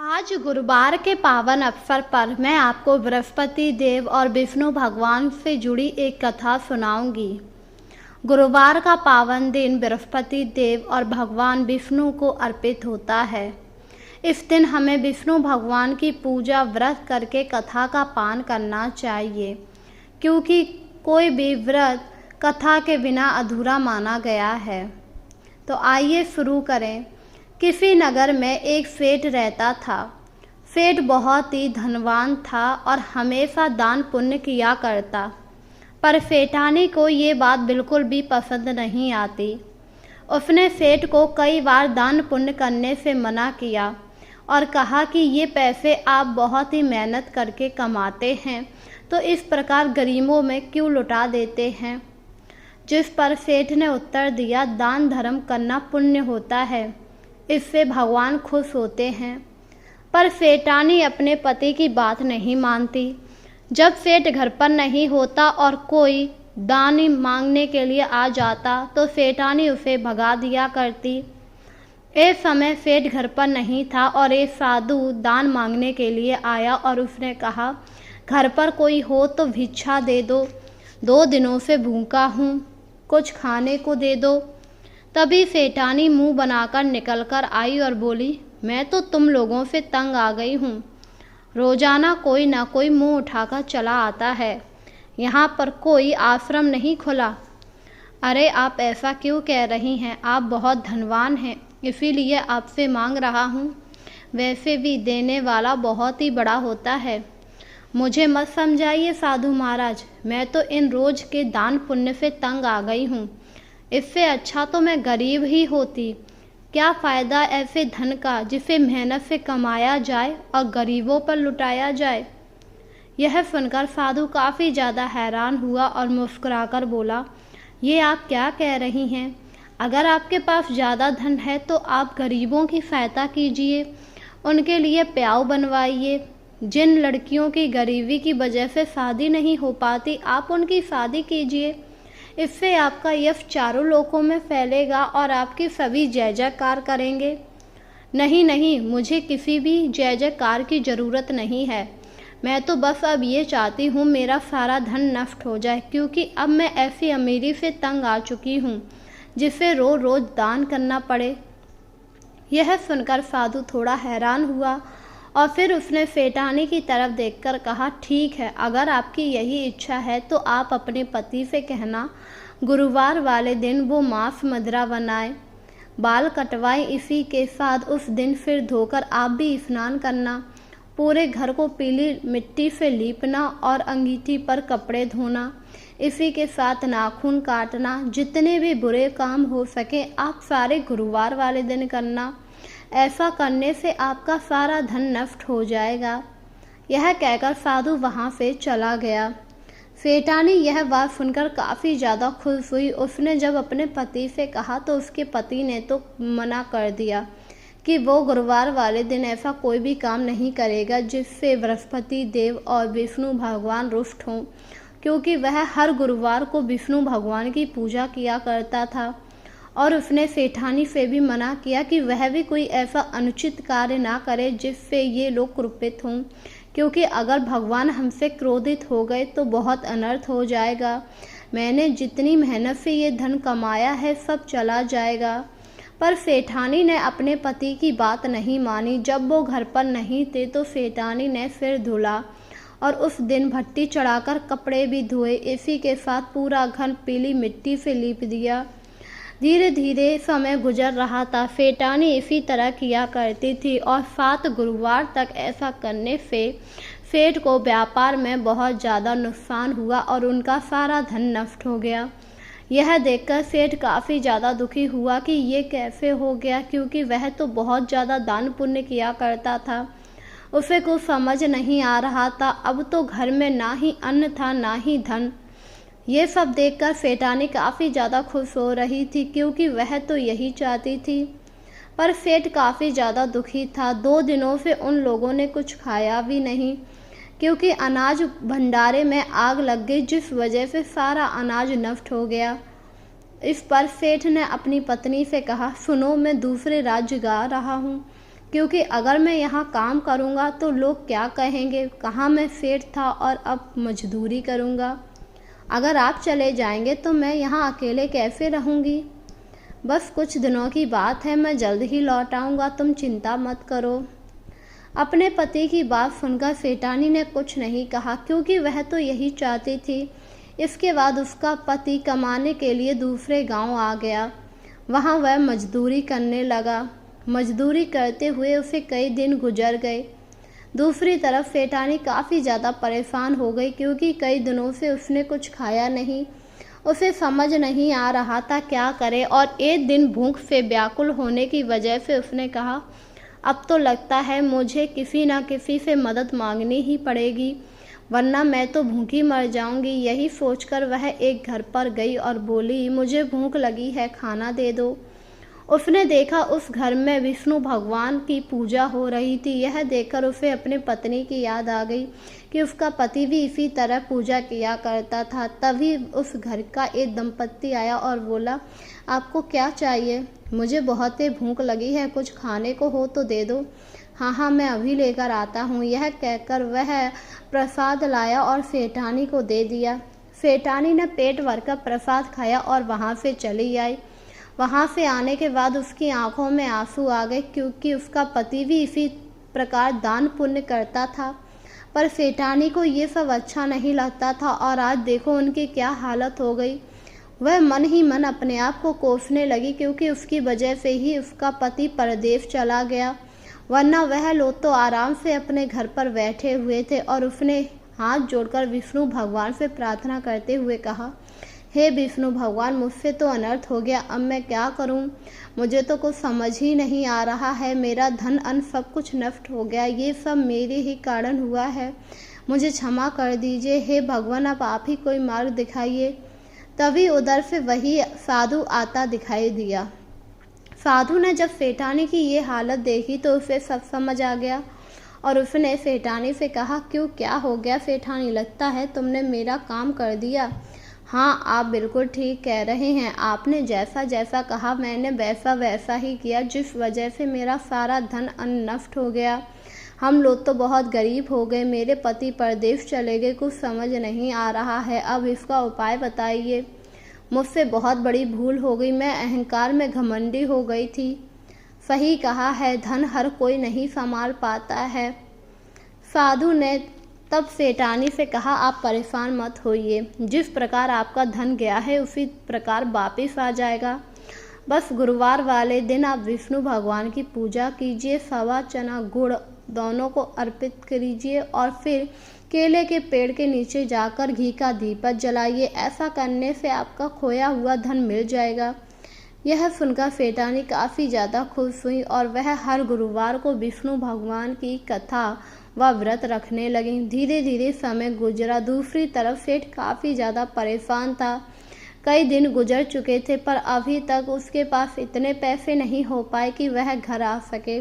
आज गुरुवार के पावन अवसर पर मैं आपको बृहस्पति देव और विष्णु भगवान से जुड़ी एक कथा सुनाऊंगी। गुरुवार का पावन दिन बृहस्पति देव और भगवान विष्णु को अर्पित होता है। इस दिन हमें विष्णु भगवान की पूजा व्रत करके कथा का पान करना चाहिए, क्योंकि कोई भी व्रत कथा के बिना अधूरा माना गया है। तो आइए शुरू करें। किसी नगर में एक सेठ रहता था। सेठ बहुत ही धनवान था और हमेशा दान पुण्य किया करता, पर सेठानी को ये बात बिल्कुल भी पसंद नहीं आती। उसने सेठ को कई बार दान पुण्य करने से मना किया और कहा कि ये पैसे आप बहुत ही मेहनत करके कमाते हैं, तो इस प्रकार गरीबों में क्यों लुटा देते हैं। जिस पर सेठ ने उत्तर दिया, दान धर्म करना पुण्य होता है, इससे भगवान खुश होते हैं। पर सेठानी अपने पति की बात नहीं मानती। जब सेठ घर पर नहीं होता और कोई दान मांगने के लिए आ जाता तो सेठानी उसे भगा दिया करती। एक समय सेठ घर पर नहीं था और एक साधु दान मांगने के लिए आया और उसने कहा, घर पर कोई हो तो भिक्षा दे दो, 2 दिनों से भूखा हूँ, कुछ खाने को दे दो। तभी सेठानी मुंह बनाकर निकल कर आई और बोली, मैं तो तुम लोगों से तंग आ गई हूँ। रोजाना कोई ना कोई मुंह उठाकर चला आता है, यहाँ पर कोई आश्रम नहीं खुला। अरे आप ऐसा क्यों कह रही हैं, आप बहुत धनवान हैं, इसीलिए आपसे मांग रहा हूँ। वैसे भी देने वाला बहुत ही बड़ा होता है। मुझे मत समझाइए साधु महाराज, मैं तो इन रोज के दान पुण्य से तंग आ गई हूँ। इससे अच्छा तो मैं गरीब ही होती। क्या फ़ायदा ऐसे धन का जिसे मेहनत से कमाया जाए और गरीबों पर लुटाया जाए। यह सुनकर साधु काफ़ी ज़्यादा हैरान हुआ और मुस्कुराकर बोला, ये आप क्या कह रही हैं। अगर आपके पास ज़्यादा धन है तो आप गरीबों की सहायता कीजिए, उनके लिए प्याऊ बनवाइए। जिन लड़कियों की गरीबी की वजह से शादी नहीं हो पाती, आप उनकी शादी कीजिए। इससे आपका यश चारों लोकों में फैलेगा और आपकी सभी जय जयकार करेंगे। नहीं नहीं, मुझे किसी भी जय जयकार की ज़रूरत नहीं है। मैं तो बस अब ये चाहती हूँ मेरा सारा धन नष्ट हो जाए, क्योंकि अब मैं ऐसी अमीरी से तंग आ चुकी हूँ जिसे रोज़ रोज़ दान करना पड़े। यह सुनकर साधु थोड़ा हैरान हुआ और फिर उसने सेठानी की तरफ देखकर कहा, ठीक है, अगर आपकी यही इच्छा है तो आप अपने पति से कहना गुरुवार वाले दिन वो मांस मदिरा बनाए, बाल कटवाएं। इसी के साथ उस दिन सिर धोकर आप भी स्नान करना, पूरे घर को पीली मिट्टी से लीपना और अंगीठी पर कपड़े धोना। इसी के साथ नाखून काटना, जितने भी बुरे काम हो सके आप सारे गुरुवार वाले दिन करना। ऐसा करने से आपका सारा धन नष्ट हो जाएगा। यह कहकर साधु वहाँ से चला गया। सेठानी यह बात सुनकर काफ़ी ज़्यादा खुश हुई। उसने जब अपने पति से कहा तो उसके पति ने तो मना कर दिया कि वो गुरुवार वाले दिन ऐसा कोई भी काम नहीं करेगा जिससे बृहस्पति देव और विष्णु भगवान रुष्ट हों, क्योंकि वह हर गुरुवार को विष्णु भगवान की पूजा किया करता था। और उसने सेठानी से भी मना किया कि वह भी कोई ऐसा अनुचित कार्य ना करे जिससे ये लोग कुपित हों, क्योंकि अगर भगवान हमसे क्रोधित हो गए तो बहुत अनर्थ हो जाएगा। मैंने जितनी मेहनत से ये धन कमाया है सब चला जाएगा। पर सेठानी ने अपने पति की बात नहीं मानी। जब वो घर पर नहीं थे तो सेठानी ने सिर धुला और उस दिन भट्टी चढ़ाकर कपड़े भी धोए। इसी के साथ पूरा घर पीली मिट्टी से लीप दिया। धीरे धीरे समय गुजर रहा था। सेठानी इसी तरह किया करती थी और 7 गुरुवार तक ऐसा करने से सेठ को व्यापार में बहुत ज़्यादा नुकसान हुआ और उनका सारा धन नष्ट हो गया। यह देखकर सेठ काफ़ी ज़्यादा दुखी हुआ कि ये कैसे हो गया, क्योंकि वह तो बहुत ज़्यादा दान पुण्य किया करता था। उसे कुछ समझ नहीं आ रहा था। अब तो घर में ना ही अन्न था ना ही धन। ये सब देखकर सेठानी काफ़ी ज़्यादा खुश हो रही थी, क्योंकि वह तो यही चाहती थी। पर सेठ काफ़ी ज़्यादा दुखी था। 2 दिनों से उन लोगों ने कुछ खाया भी नहीं, क्योंकि अनाज भंडारे में आग लग गई, जिस वजह से सारा अनाज नष्ट हो गया। इस पर सेठ ने अपनी पत्नी से कहा, सुनो, मैं दूसरे राज्य जा रहा हूँ, क्योंकि अगर मैं यहाँ काम करूँगा तो लोग क्या कहेंगे, कहाँ मैं सेठ था और अब मजदूरी करूँगा। अगर आप चले जाएंगे तो मैं यहाँ अकेले कैसे रहूँगी। बस कुछ दिनों की बात है, मैं जल्द ही लौट आऊँगा, तुम चिंता मत करो। अपने पति की बात सुनकर सेठानी ने कुछ नहीं कहा, क्योंकि वह तो यही चाहती थी। इसके बाद उसका पति कमाने के लिए दूसरे गांव आ गया। वहां वह मजदूरी करने लगा। मजदूरी करते हुए उसे कई दिन गुजर गए। दूसरी तरफ सेठानी काफ़ी ज़्यादा परेशान हो गई, क्योंकि कई दिनों से उसने कुछ खाया नहीं। उसे समझ नहीं आ रहा था क्या करे, और एक दिन भूख से व्याकुल होने की वजह से उसने कहा, अब तो लगता है मुझे किसी न किसी से मदद मांगनी ही पड़ेगी, वरना मैं तो भूखी मर जाऊंगी। यही सोचकर वह एक घर पर गई और बोली, मुझे भूख लगी है, खाना दे दो। उसने देखा उस घर में विष्णु भगवान की पूजा हो रही थी। यह देखकर उसे अपनी पत्नी की याद आ गई कि उसका पति भी इसी तरह पूजा किया करता था। तभी उस घर का एक दंपत्ति आया और बोला, आपको क्या चाहिए? मुझे बहुत ही भूख लगी है, कुछ खाने को हो तो दे दो। हाँ हाँ, मैं अभी लेकर आता हूँ। यह कहकर वह प्रसाद लाया और सेठानी को दे दिया। सेठानी ने पेट भरकर प्रसाद खाया और वहाँ से चली आई। वहाँ से आने के बाद उसकी आंखों में आंसू आ गए, क्योंकि उसका पति भी इसी प्रकार दान पुण्य करता था। पर सेठानी को ये सब अच्छा नहीं लगता था, और आज देखो उनकी क्या हालत हो गई। वह मन ही मन अपने आप को कोसने लगी, क्योंकि उसकी वजह से ही उसका पति परदेश चला गया, वरना वह लोग तो आराम से अपने घर पर बैठे हुए थे। और उसने हाथ जोड़कर विष्णु भगवान से प्रार्थना करते हुए कहा, हे विष्णु भगवान, मुझसे तो अनर्थ हो गया, अब मैं क्या करूं? मुझे तो कुछ समझ ही नहीं आ रहा है। मेरा धन अन्न सब कुछ नष्ट हो गया, ये सब मेरे ही कारण हुआ है, मुझे क्षमा कर दीजिए। हे भगवान, अब आप ही कोई मार्ग दिखाइए। तभी उधर से वही साधु आता दिखाई दिया। साधु ने जब सेठानी की ये हालत देखी तो उसे सब समझ आ गया, और उसने सेठानी से कहा, क्यों, क्या हो गया सेठानी? लगता है तुमने मेरा काम कर दिया। हाँ, आप बिल्कुल ठीक कह रहे हैं, आपने जैसा जैसा कहा मैंने वैसा वैसा ही किया, जिस वजह से मेरा सारा धन अन्न नष्ट हो गया। हम लोग तो बहुत गरीब हो गए, मेरे पति परदेश चले गए, कुछ समझ नहीं आ रहा है, अब इसका उपाय बताइए। मुझसे बहुत बड़ी भूल हो गई, मैं अहंकार में घमंडी हो गई थी। सही कहा है, धन हर कोई नहीं संभाल पाता है। साधु ने तब सेठानी से कहा, आप परेशान मत होइए, जिस प्रकार आपका धन गया है उसी प्रकार वापिस आ जाएगा। बस गुरुवार वाले दिन आप विष्णु भगवान की पूजा कीजिए, सवा चना गुड़ दोनों को अर्पित कीजिए, और फिर केले के पेड़ के नीचे जाकर घी का दीपक जलाइए। ऐसा करने से आपका खोया हुआ धन मिल जाएगा। यह सुनकर सेठानी काफ़ी ज़्यादा खुश हुई, और वह हर गुरुवार को विष्णु भगवान की कथा व व्रत रखने लगी। धीरे धीरे समय गुजरा। दूसरी तरफ सेठ काफ़ी ज़्यादा परेशान था। कई दिन गुजर चुके थे, पर अभी तक उसके पास इतने पैसे नहीं हो पाए कि वह घर आ सके।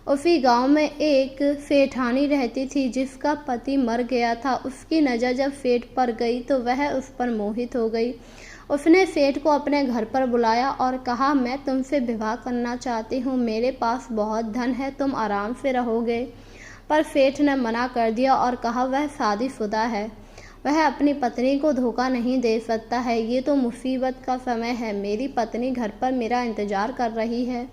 उसी गांव में एक सेठानी रहती थी, जिसका पति मर गया था। उसकी नज़र जब सेठ पर गई तो वह उस पर मोहित हो गई। उसने सेठ को अपने घर पर बुलाया और कहा, मैं तुमसे विवाह करना चाहती हूँ, मेरे पास बहुत धन है, तुम आराम से रहोगे। पर सेठ ने मना कर दिया और कहा, वह शादीशुदा है, वह अपनी पत्नी को धोखा नहीं दे सकता है। ये तो मुसीबत का समय है, मेरी पत्नी घर पर मेरा इंतजार कर रही है।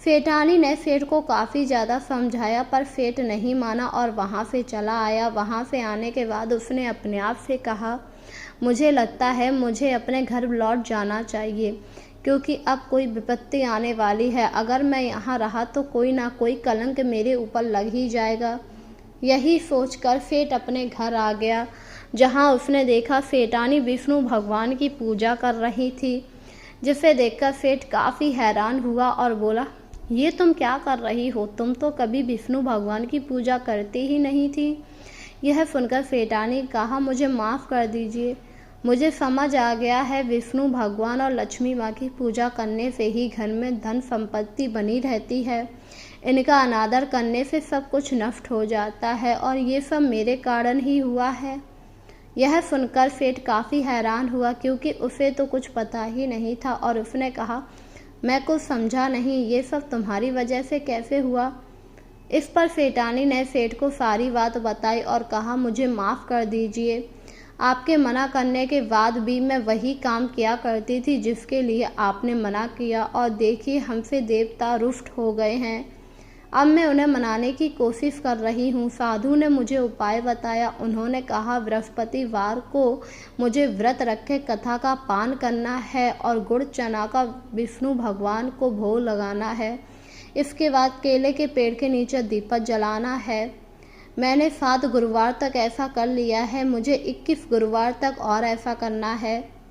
सेठानी ने सेठ को काफ़ी ज़्यादा समझाया, पर सेठ नहीं माना और वहाँ से चला आया। वहाँ से आने के बाद उसने अपने आप से कहा, मुझे लगता है मुझे अपने घर लौट जाना चाहिए, क्योंकि अब कोई विपत्ति आने वाली है। अगर मैं यहाँ रहा तो कोई ना कोई कलंक मेरे ऊपर लग ही जाएगा। यही सोचकर सेठ अपने घर आ गया, जहाँ उसने देखा सेठानी विष्णु भगवान की पूजा कर रही थी, जिसे देखकर सेठ काफ़ी हैरान हुआ और बोला, ये तुम क्या कर रही हो? तुम तो कभी विष्णु भगवान की पूजा करती ही नहीं थी। यह सुनकर सेठानी कहा, मुझे माफ़ कर दीजिए, मुझे समझ आ गया है, विष्णु भगवान और लक्ष्मी माँ की पूजा करने से ही घर में धन संपत्ति बनी रहती है। इनका अनादर करने से सब कुछ नष्ट हो जाता है, और ये सब मेरे कारण ही हुआ है। यह सुनकर सेठ काफ़ी हैरान हुआ, क्योंकि उसे तो कुछ पता ही नहीं था, और उसने कहा, मैं कुछ समझा नहीं, ये सब तुम्हारी वजह से कैसे हुआ? इस पर सेठानी ने सेठ को सारी बात बताई और कहा, मुझे माफ़ कर दीजिए। आपके मना करने के बाद भी मैं वही काम किया करती थी जिसके लिए आपने मना किया, और देखिए हमसे देवता रुष्ट हो गए हैं। अब मैं उन्हें मनाने की कोशिश कर रही हूँ। साधु ने मुझे उपाय बताया। उन्होंने कहा, बृहस्पतिवार को मुझे व्रत रखे कथा का पान करना है और गुड़ चना का विष्णु भगवान को भोग लगाना है। इसके बाद केले के पेड़ के नीचे दीपक जलाना है। मैंने 7 गुरुवार तक ऐसा कर लिया है, मुझे 21 गुरुवार तक और ऐसा करना है।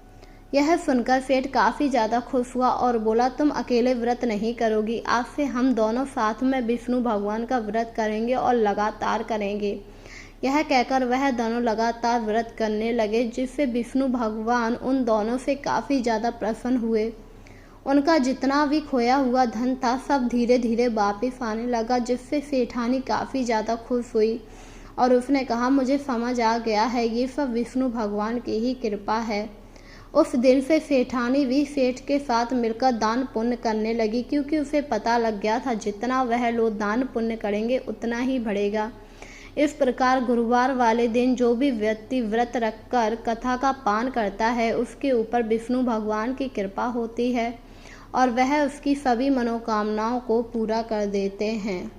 यह सुनकर सेठ काफ़ी ज़्यादा खुश हुआ और बोला, तुम अकेले व्रत नहीं करोगी, आज से हम दोनों साथ में विष्णु भगवान का व्रत करेंगे और लगातार करेंगे। यह कहकर वह दोनों लगातार व्रत करने लगे, जिससे विष्णु भगवान उन दोनों से काफ़ी ज़्यादा प्रसन्न हुए। उनका जितना भी खोया हुआ धन था सब धीरे धीरे वापस आने लगा, जिससे सेठानी काफ़ी ज़्यादा खुश हुई और उसने कहा, मुझे समझ आ गया है, ये सब विष्णु भगवान की ही कृपा है। उस दिन से सेठानी भी सेठ के साथ मिलकर दान पुण्य करने लगी, क्योंकि उसे पता लग गया था जितना वह लोग दान पुण्य करेंगे उतना ही बढ़ेगा। इस प्रकार गुरुवार वाले दिन जो भी व्यक्ति व्रत रखकर कथा का पान करता है उसके ऊपर विष्णु भगवान की कृपा होती है और वह उसकी सभी मनोकामनाओं को पूरा कर देते हैं।